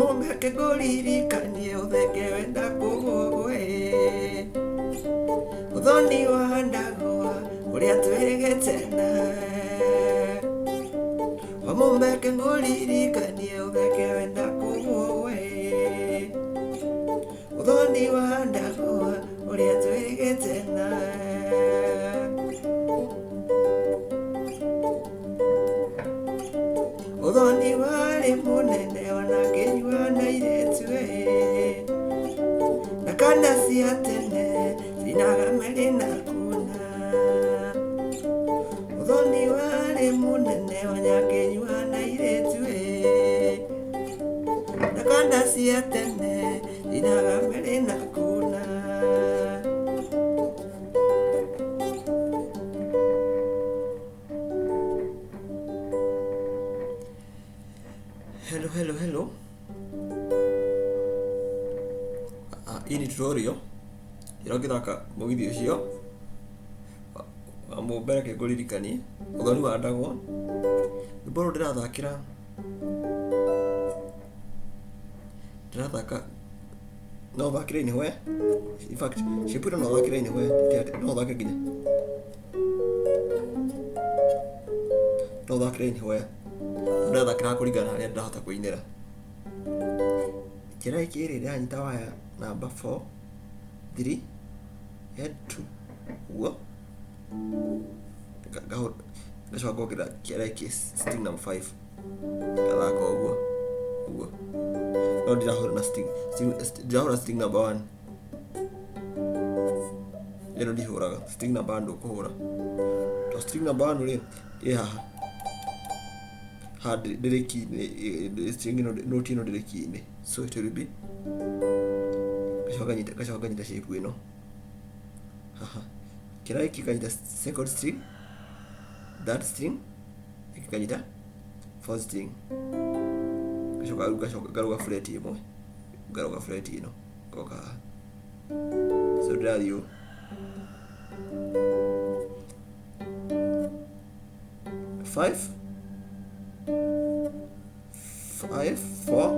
Wamumbe kĩngũririkanie ũtheke wenda kũgũgwe. Uthoni wa ndagwa ũrĩa twĩrĩgĩte nawe. Wamumbe kĩngũririkanie ũtheke wenda kũgũgwe. Uthoni wa ndagwa ũrĩa twĩrĩgĩte nawe. Uthoni warĩ mũnene ona ngĩnyua na airĩtu na kana cia tene cinaga mĩrĩ na kuna. Uthoni warĩ mũnene ona ngĩnyua na airĩtu na kana cia tene cinaga mĩrĩ na kuna. Hello. Hii ni tutorial ĩrongithaka mũgithi ũcio Wamumbe kĩngũririkanie Uthoni wa ndagwa. Rwĩmbo rũrũ ndĩrathaka no thakĩre inĩhwe. In fact shepura no thakĩre inĩhwe no thake nginya no thakĩre inĩhwe ndathakĩra kũringana harĩa ndĩrahota kũinĩra. Kĩraĩ kĩrĩ ndĩranyita waya namba 4 3 head 2 uguo ngacoka ngokĩra kĩraĩ kĩ string number 5 ngathaka ũguo no ndirahũra na ndirahũra string number 1 ĩno ndihũraga string number 1 ndũkũhũra to string number 1 rĩ ĩ haha string note ĩno ndĩrĩ key-inĩ, so it will be gacoka nganyita shape ĩno haha. Kĩraĩ kĩkanyita second string, third string, kĩkanyita fourth string, gacoka ngaruga fret ĩmwe, ngaruga fret ĩno ngoka haha. So ndĩrathiĩ ũũ 5 5 4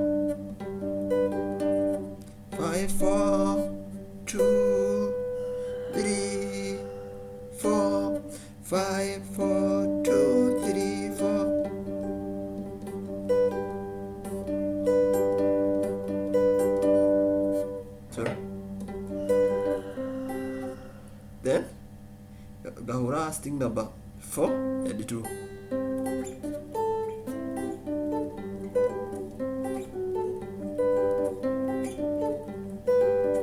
5 4 2 3 4 5 4 2 3 4. Sorry. Then ngahũra string number 4 and 2.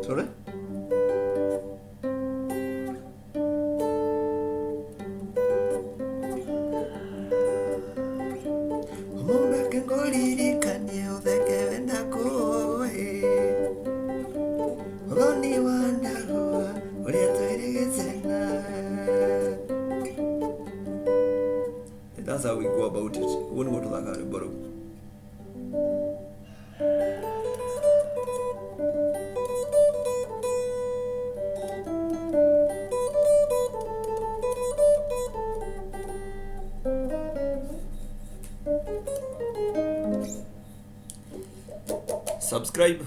Sorry. Wamumbe kĩngũririkanie ũtheke wenda kũgũgwe. Uthoni wa ndagwa ũrĩa twĩrĩgĩte nawe. That's how we go about it. Ũguo nĩguo tũthakaga rwĩmbo rũu. Subscribe.